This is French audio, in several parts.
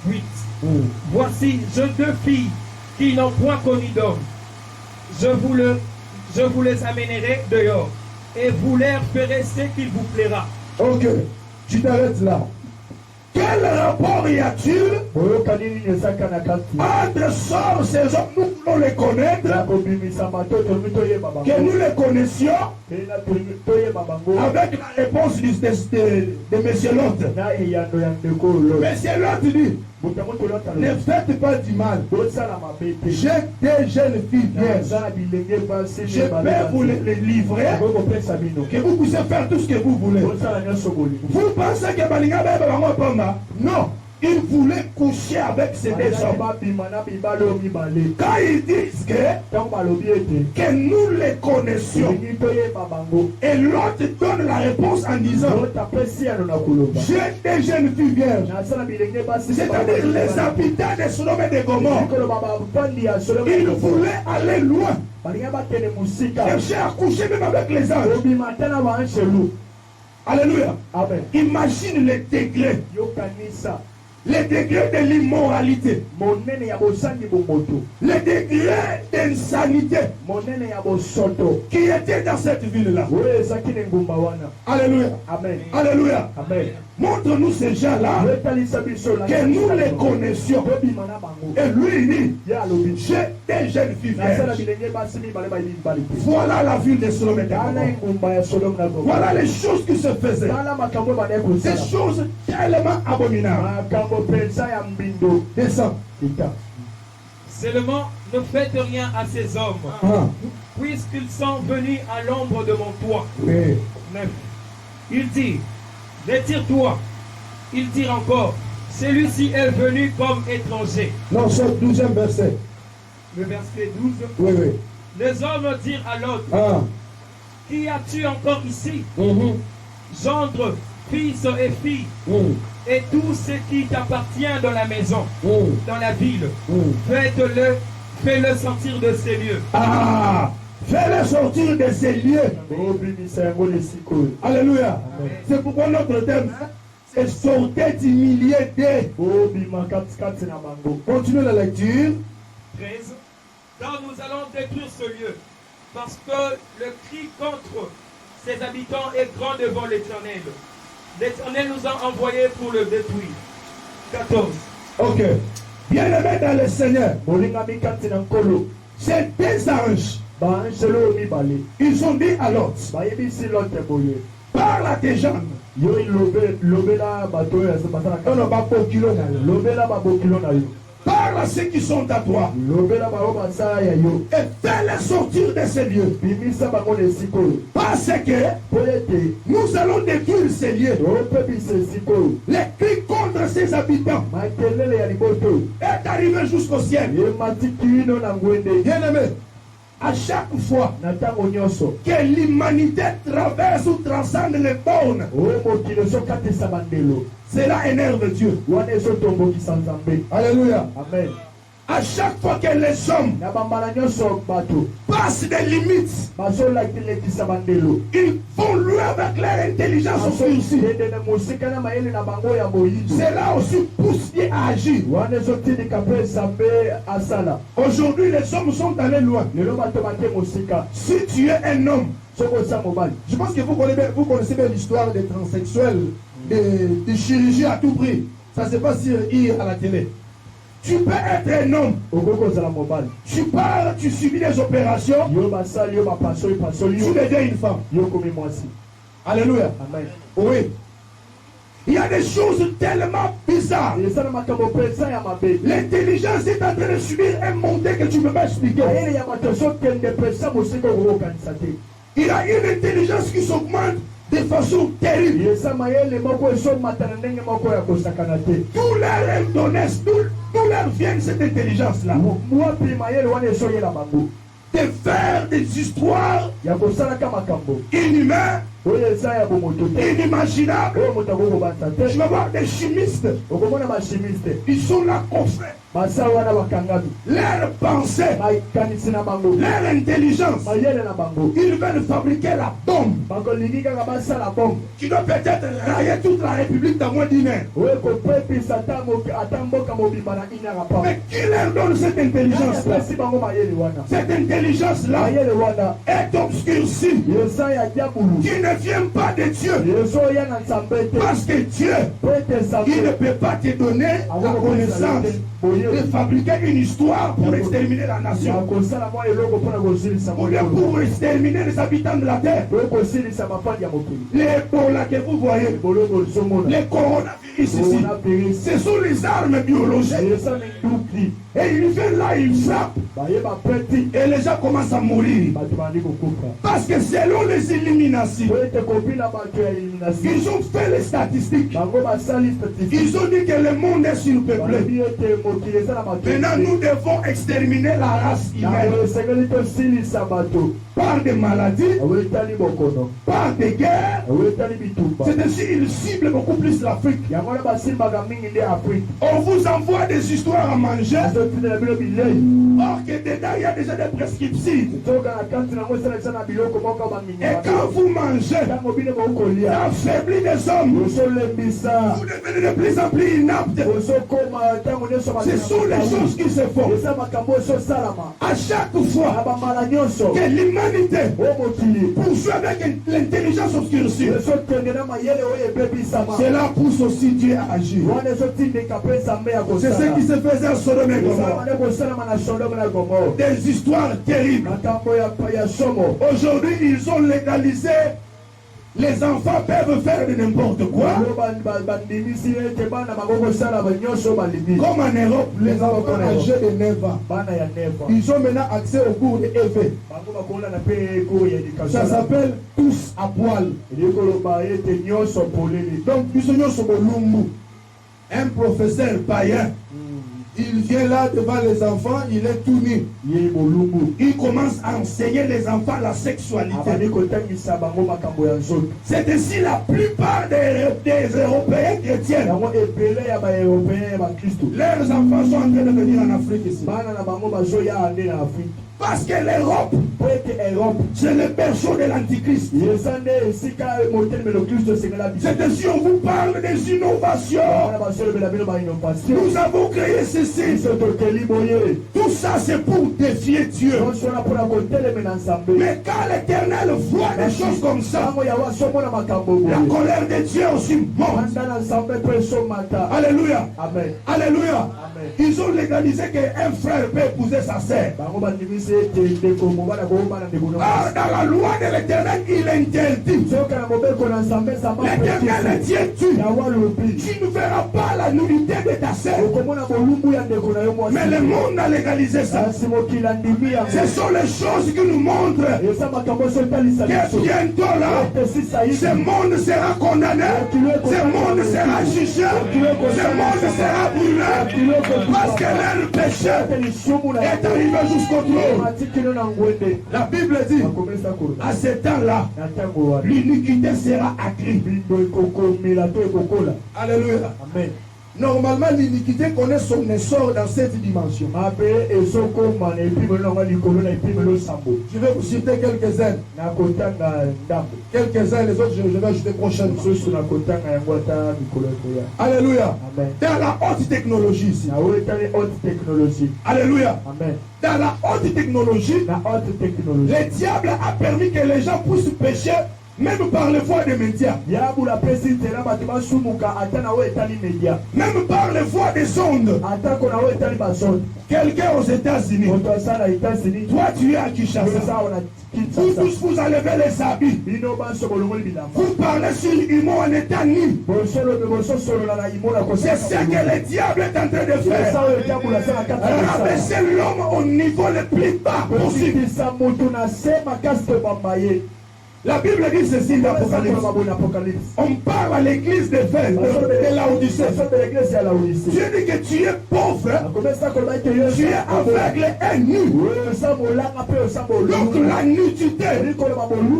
8. Voici, jeunes deux filles qui n'ont point connu d'homme. Je vous les amènerai dehors et vous leur ferez ce qu'il vous plaira. Ok, tu t'arrêtes là. Quel rapport y a-t-il entre ces hommes, nous voulons les connaître, que nous les connaissions, avec la réponse de M. Lot. M. Lot dit, ne faites pas du mal. J'ai des jeunes filles vierges. Je peux vous les livrer, que vous puissiez faire tout ce que vous voulez. Vous pensez que Balinga va non, il voulait coucher avec ces deux hommes. Quand ils disent que nous les connaissions, et l'autre donne la réponse en disant, j'ai des jeunes filles vierges. C'est-à-dire les habitants de Sodome et de Gomorrhe. Ils voulaient aller loin. Chercher à coucher même avec les anges. Alléluia. Amen. Imagine les degrés. Les degrés de l'immoralité. Les degrés d'insanité qui étaient dans cette ville-là. Alléluia. Amen. Alléluia. Amen. Montre-nous ces gens-là que nous les connaissions. Et lui il dit, j'ai des jeunes filles. Voilà la ville de Sodome et Gomorrhe. Voilà les choses qui se faisaient. Des choses tellement abominables. Descends. Seulement, ne faites rien à ces hommes, puisqu'ils sont venus à l'ombre de mon toit. 9. Il dit, retire-toi. Il dit encore, celui-ci est venu comme étranger. Non, c'est le 12e verset. Le verset 12. Oui, oui. Les hommes dirent à l'autre, qui as-tu encore ici? Gendre, fils et filles, et tout ce qui t'appartient dans la maison, dans la ville, fais-le sortir de ces lieux. Fais-le sortir de ces lieux. Alléluia. C'est pourquoi notre thème est sortir du milieu des. Continuez la lecture. 13. Car nous allons détruire ce lieu, parce que le cri contre ses habitants est grand devant l'Éternel. L'Éternel nous a envoyés pour le détruire. 14. Ok. Bien-aimés dans le Seigneur, c'est des anges. Ils ont dit à l'autre, parle à tes gens. Parle à ceux qui sont à toi. Et fais-les sortir de ces lieux. Parce que nous allons détruire ces lieux. Les cris contre ses habitants est arrivé jusqu'au ciel. Bien-aimé, à chaque fois que l'humanité traverse ou transcende les bornes, cela énerve Dieu. Alléluia. Amen. À chaque fois que les hommes passent des limites, ils vont loin avec leur intelligence obscurcie. Cela aussi pousse Dieu à agir. Aujourd'hui, les hommes sont allés loin. Si tu es un homme, je pense que vous connaissez bien l'histoire des transsexuels, des chirurgies à tout prix. Ça se passe hier à la télé. Tu peux être un homme. Tu pars, tu subis des opérations. Tu deviens une femme. Alléluia. Amen. Oui. Il y a des choses tellement bizarres. L'intelligence est en train de subir un monde que tu ne peux pas expliquer. Il y a une intelligence qui s'augmente de façon terrible. Tout leur donne, tout leur vient cette intelligence-là. De faire des histoires inhumaines inimaginable. Je vais voir des chimistes. Ils sont là coffrés. Leur pensée, leur intelligence, ils veulent fabriquer la bombe qui doit peut-être railler toute la République dans moins d'une heure. Mais qui leur donne cette intelligence-là? Cette intelligence-là est obscurcie, qui ne vient pas de Dieu. Parce que Dieu, il ne peut pas te donner la connaissance de fabriquer une histoire pour exterminer la nation, ou bien pour exterminer les habitants de la terre. Les Ebola que vous voyez, les coronavirus ici, ce sont les armes biologiques. Et ils viennent là, ils frappent, et les gens commencent à mourir. Parce que selon les illuminations, ils ont fait les statistiques. Ils ont dit que le monde est surpeuplé. Maintenant, nous devons exterminer la race humaine par des maladies, par des guerres. C'est ainsi qu'ils ciblent beaucoup plus l'Afrique. On vous envoie des histoires à manger, or que dedans il y a déjà des prescriptions. Et quand vous mangez, ça affaiblit les hommes. Vous devenez de plus en plus inaptes. Ce sont les choses qui se font. À chaque fois que l'humanité poursuit avec l'intelligence obscurcie, cela pousse aussi Dieu à agir. C'est ce qui se faisait à Sodome et Gomorrhe. Des histoires terribles. Aujourd'hui, ils ont légalisé. Les enfants peuvent faire de n'importe quoi. Comme en Europe, les enfants âgés de 9 ans, ils ont maintenant accès au cours de EV. Ça s'appelle tous à poil. Donc, ils sont sur Lumbu. Un professeur païen, il vient là devant les enfants, il est tout nu. Il commence à enseigner les enfants la sexualité. C'est ainsi la plupart des Européens chrétiens. Leurs enfants sont en train de venir en Afrique ici. Parce que l'Europe, c'est le berceau de l'Antichrist. C'est ainsi on vous parle des innovations. Nous avons créé ceci. Tout ça c'est pour défier Dieu. Mais quand l'Éternel voit des choses comme ça, la colère de Dieu aussi monte. Alléluia. Alléluia. Ils ont légalisé qu'un frère peut épouser sa sœur. Dans la loi de l'Éternel, il interdit. L'Éternel Dieu tue. Tu ne verras pas la nudité de ta sœur. Mais le monde a légalisé ça. Ce sont les choses qui nous montrent que bientôt là, ce monde sera condamné, ce monde sera jugé, ce monde sera brûlé. Parce que leur péché est arrivé jusqu'au trône. La Bible dit, à ce temps-là, l'iniquité sera accrue. Alléluia. Amen. Normalement, l'iniquité connaît son essor dans cette dimension. Je vais vous citer quelques-uns. Quelques-uns, les autres, je vais ajouter prochainement. Alléluia. Amen. Dans la haute technologie ici. Alléluia. Amen. Dans la haute technologie, le diable a permis que les gens puissent pécher. Même par les voies des médias. Même par les voies des ondes. Quelqu'un aux États-Unis. Toi, tu es à Kinshasa. Vous tous, vous enlevez les habits. Vous parlez sur l'humour en état nu. C'est ce que le diable est en train de faire. Rabaisser l'homme au niveau le plus bas possible. La Bible dit ceci dans l'Apocalypse. On parle à l'église d'Éphèse, de Laodicée. Dieu dit que tu es pauvre, tu es aveugle et nu. Donc la nudité,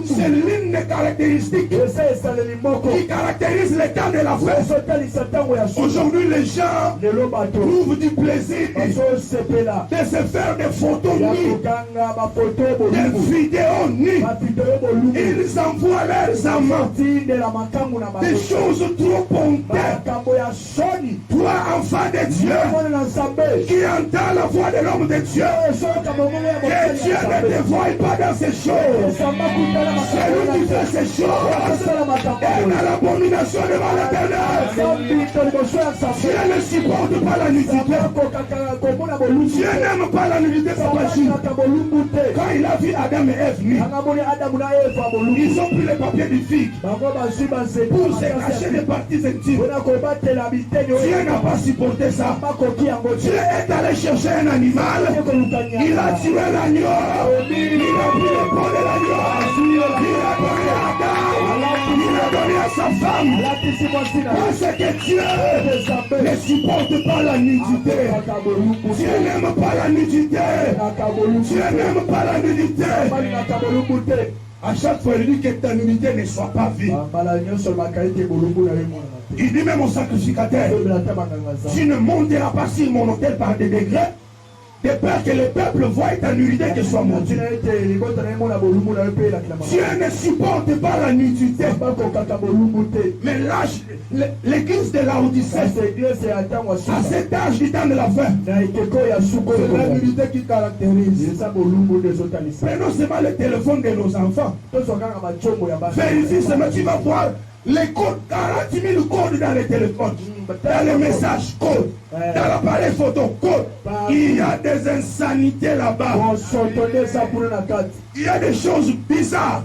c'est l'une des caractéristiques qui caractérise l'état de la foi. Aujourd'hui, les gens trouvent du plaisir de se faire des photos nues, des vidéos nues. Ils envoient leurs amants des choses trop ponteuses. Toi, enfant de Dieu, qui entend la voix de l'homme de Dieu, que Dieu ne te voie pas dans ces choses. Celui qui fait ces choses est dans l'abomination devant l'Éternel. Dieu ne supporte pas la nudité. Dieu n'aime pas la nudité, Papa Gilles. Quand il a vu Adam et Ève nus, ils ont pris les papiers du fig pour se cacher les parties intimes. Dieu n'a pas supporté ça. Dieu est allé chercher un animal. Il a tué l'agneau. Il a pris le corps de l'agneau. Il a donné à Adam. Il a donné à sa femme. Parce que Dieu ne supporte pas la nudité. Dieu n'aime pas la nudité. Dieu n'aime pas la nudité. À chaque fois, il dit que ta nudité ne soit pas vue. Il dit même au sacrificateur, tu ne monteras pas sur mon autel par des degrés, de peur que le peuple voie ta nudité que soit montée. Dieu ne supporte pas la nudité. Mais là, l'église de Laodicée, à cet âge du temps de la fin, c'est la nudité qui caractérise. Prenons seulement le téléphone de nos enfants. Vérifie seulement, tu vas voir les codes, 40 000 codes dans les téléphones, dans les messages codes, dans l'appareil photo code. Il y a des insanités là-bas. Il y a des choses bizarres.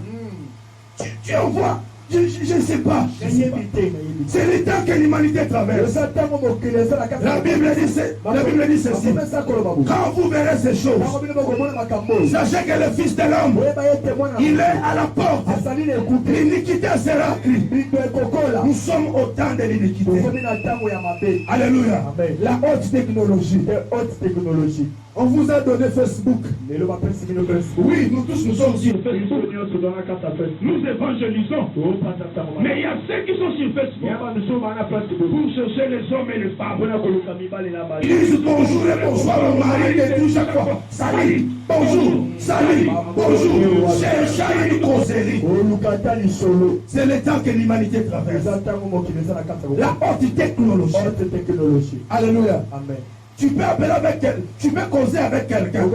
Tu en vois. Je ne sais pas. C'est le temps que l'humanité traverse. La Bible dit ceci. Quand vous verrez ces choses, sachez que le Fils de l'homme, il est à la porte. L'iniquité sera accrue. Nous sommes au temps de l'iniquité. Alléluia. La haute technologie. On vous a donné Facebook. Oui, nous tous nous sommes sur Facebook. Nous évangélisons. Mais il y a ceux qui sont sur Facebook pour chercher les hommes et les femmes. Ils disent bonjour et bonsoir au mari de tout chaque fois. Salut, bonjour, salut, bonjour. Cherche une causerie. C'est le temps que l'humanité traverse. La haute technologie. Alléluia. Amen. Tu peux appeler avec quelqu'un, tu peux causer avec quelqu'un.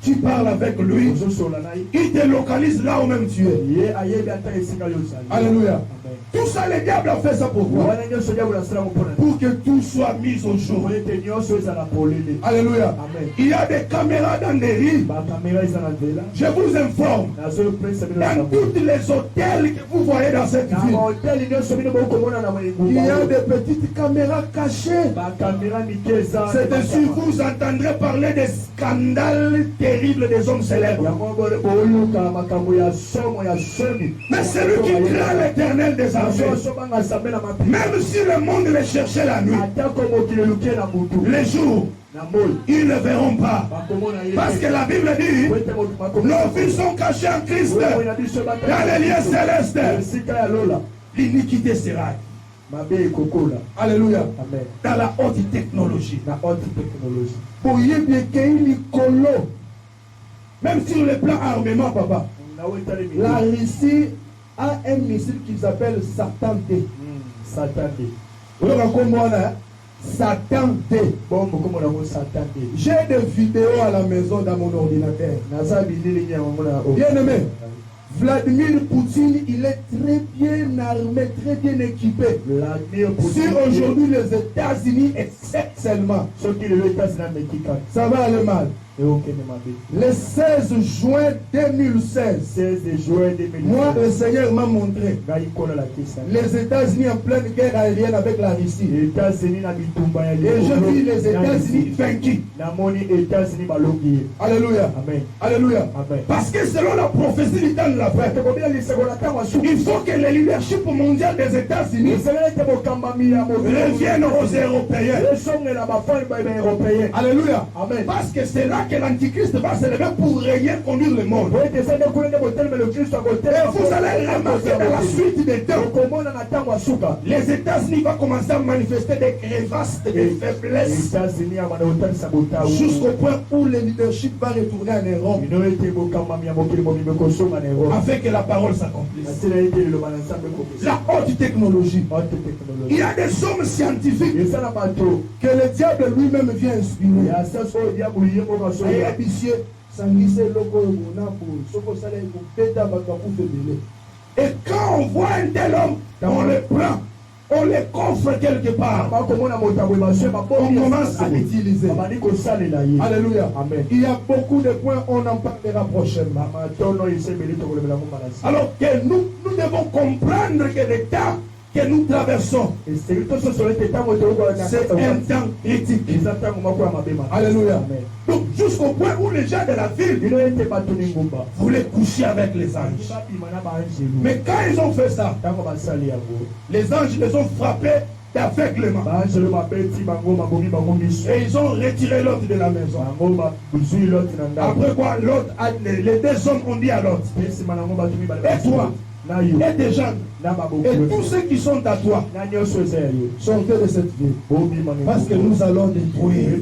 Tu parles avec lui. Il te localise là où même tu es. Alléluia. Tout ça, le diable a fait ça pour toi. Pour que tout soit mis au jour. Alléluia. Il y a des caméras dans les rues. Je vous informe. Dans tous les hôtels que vous voyez dans cette ville, il y a des petites caméras cachées. C'est dessus que vous entendrez parler des scandales terribles des hommes célèbres. Mais celui qui craint l'Éternel des armées, même si le monde les cherchait la nuit, les jours, ils ne verront pas. Parce que la Bible dit, nos vies sont cachées en Christ dans les lieux célestes. L'iniquité sera. Alléluia. Amen. Dans la haute technologie. Même sur le plan armement, papa. La Russie a un missile qui s'appelle Satan D. Satan D. Satan D. J'ai des vidéos à la maison dans mon ordinateur. Bien aimé. Vladimir Poutine, il est très bien armé, très bien équipé. Si aujourd'hui les États-Unis essaient seulement, ça va aller mal. Le 16 juin 2016, moi, le Seigneur m'a montré les États-Unis en pleine guerre aérienne avec la Russie. Et je vis les États-Unis vaincus. Alléluia. Amen. Alléluia. Amen. Parce que selon la prophétie du temps de la fin, il faut que le leadership mondial des États-Unis revienne aux Européens. Alléluia. Amen. Parce que c'est là que l'Antichrist va se lever pour régner, conduire le monde. Et vous allez remarquer dans la suite des temps, les États-Unis vont commencer à manifester des crevasses, des faiblesses, jusqu'au point où le leadership va retourner en Europe, afin que la parole s'accomplisse. La haute technologie. Il y a des hommes scientifiques que le diable lui-même vient inspirer. Et quand on voit un tel homme, on le prend, on le coffre quelque part, on commence à l'utiliser. Alléluia. Amen. Il y a beaucoup de points, on en parlera prochainement. Alors que nous devons comprendre que l'État que nous traversons, c'est un temps critique. Alléluia. Donc jusqu'au point où les gens de la ville voulaient coucher avec les anges. Mais quand ils ont fait ça, les anges les ont frappés d'aveuglement. Et ils ont retiré l'autre de la maison. Après quoi, l'autre, les deux hommes ont dit à l'autre, et toi, et des gens, et tous ceux qui sont à toi, sortez de cette vie, parce que nous allons détruire.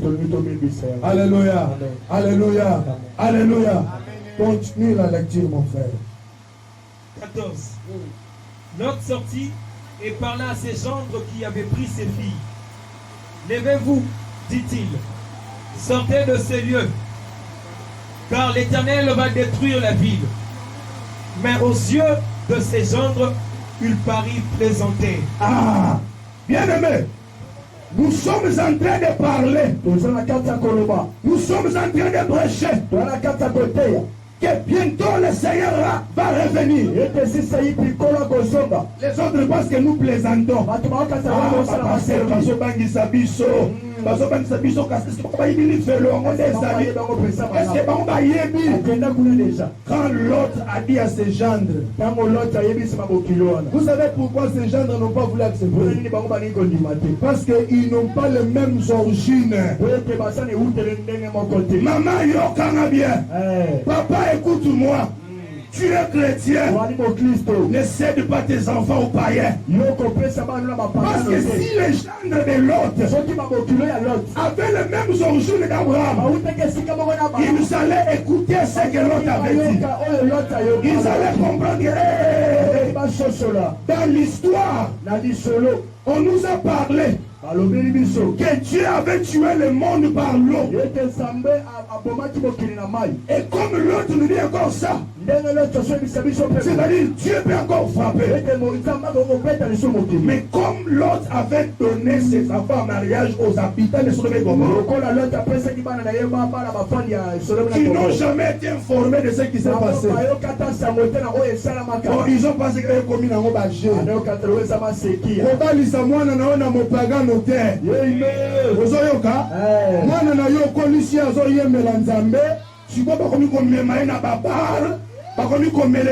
Alléluia. Alléluia. Alléluia. Continue la lecture, mon frère. 14. Lot sortit et parla à ses gendres qui avaient pris ses filles. Levez-vous, dit-il, sortez de ces lieux, car l'Éternel va détruire la ville. Mais aux yeux de ses gendres, il parut plaisanter. Ah, bien-aimé, nous sommes en train de parler. Nous sommes en train de prêcher que bientôt le Seigneur va revenir. Les autres pensent que nous plaisantons. Quand l'autre a dit à ses gendres, vous savez pourquoi ces gendres n'ont pas voulu accepter? Parce qu'ils n'ont pas les mêmes origines. Maman, yokana bien. Papa, écoute-moi. Tu es chrétien. Ne cède pas tes enfants aux païens. Parce que si les gendres de l'autre avaient les mêmes origines d'Abraham, ils allaient écouter ce que l'autre avait dit. Ils allaient comprendre que dans l'histoire, on nous a parlé que Dieu avait tué le monde par l'eau. Et comme l'autre nous dit encore ça, c'est-à-dire Dieu peut encore frapper. Mais comme l'autre avait donné ses enfants en mariage aux habitants de Sodome et Gomorrhe, qui n'ont jamais été informés de ce qui s'est passé, ils ont pensé qu'ils avaient commis dans le badge. Ozoyoka mwana na yo kolisi azoyembela nzambe sikoyo bakomi komema ye na babare bakomi komele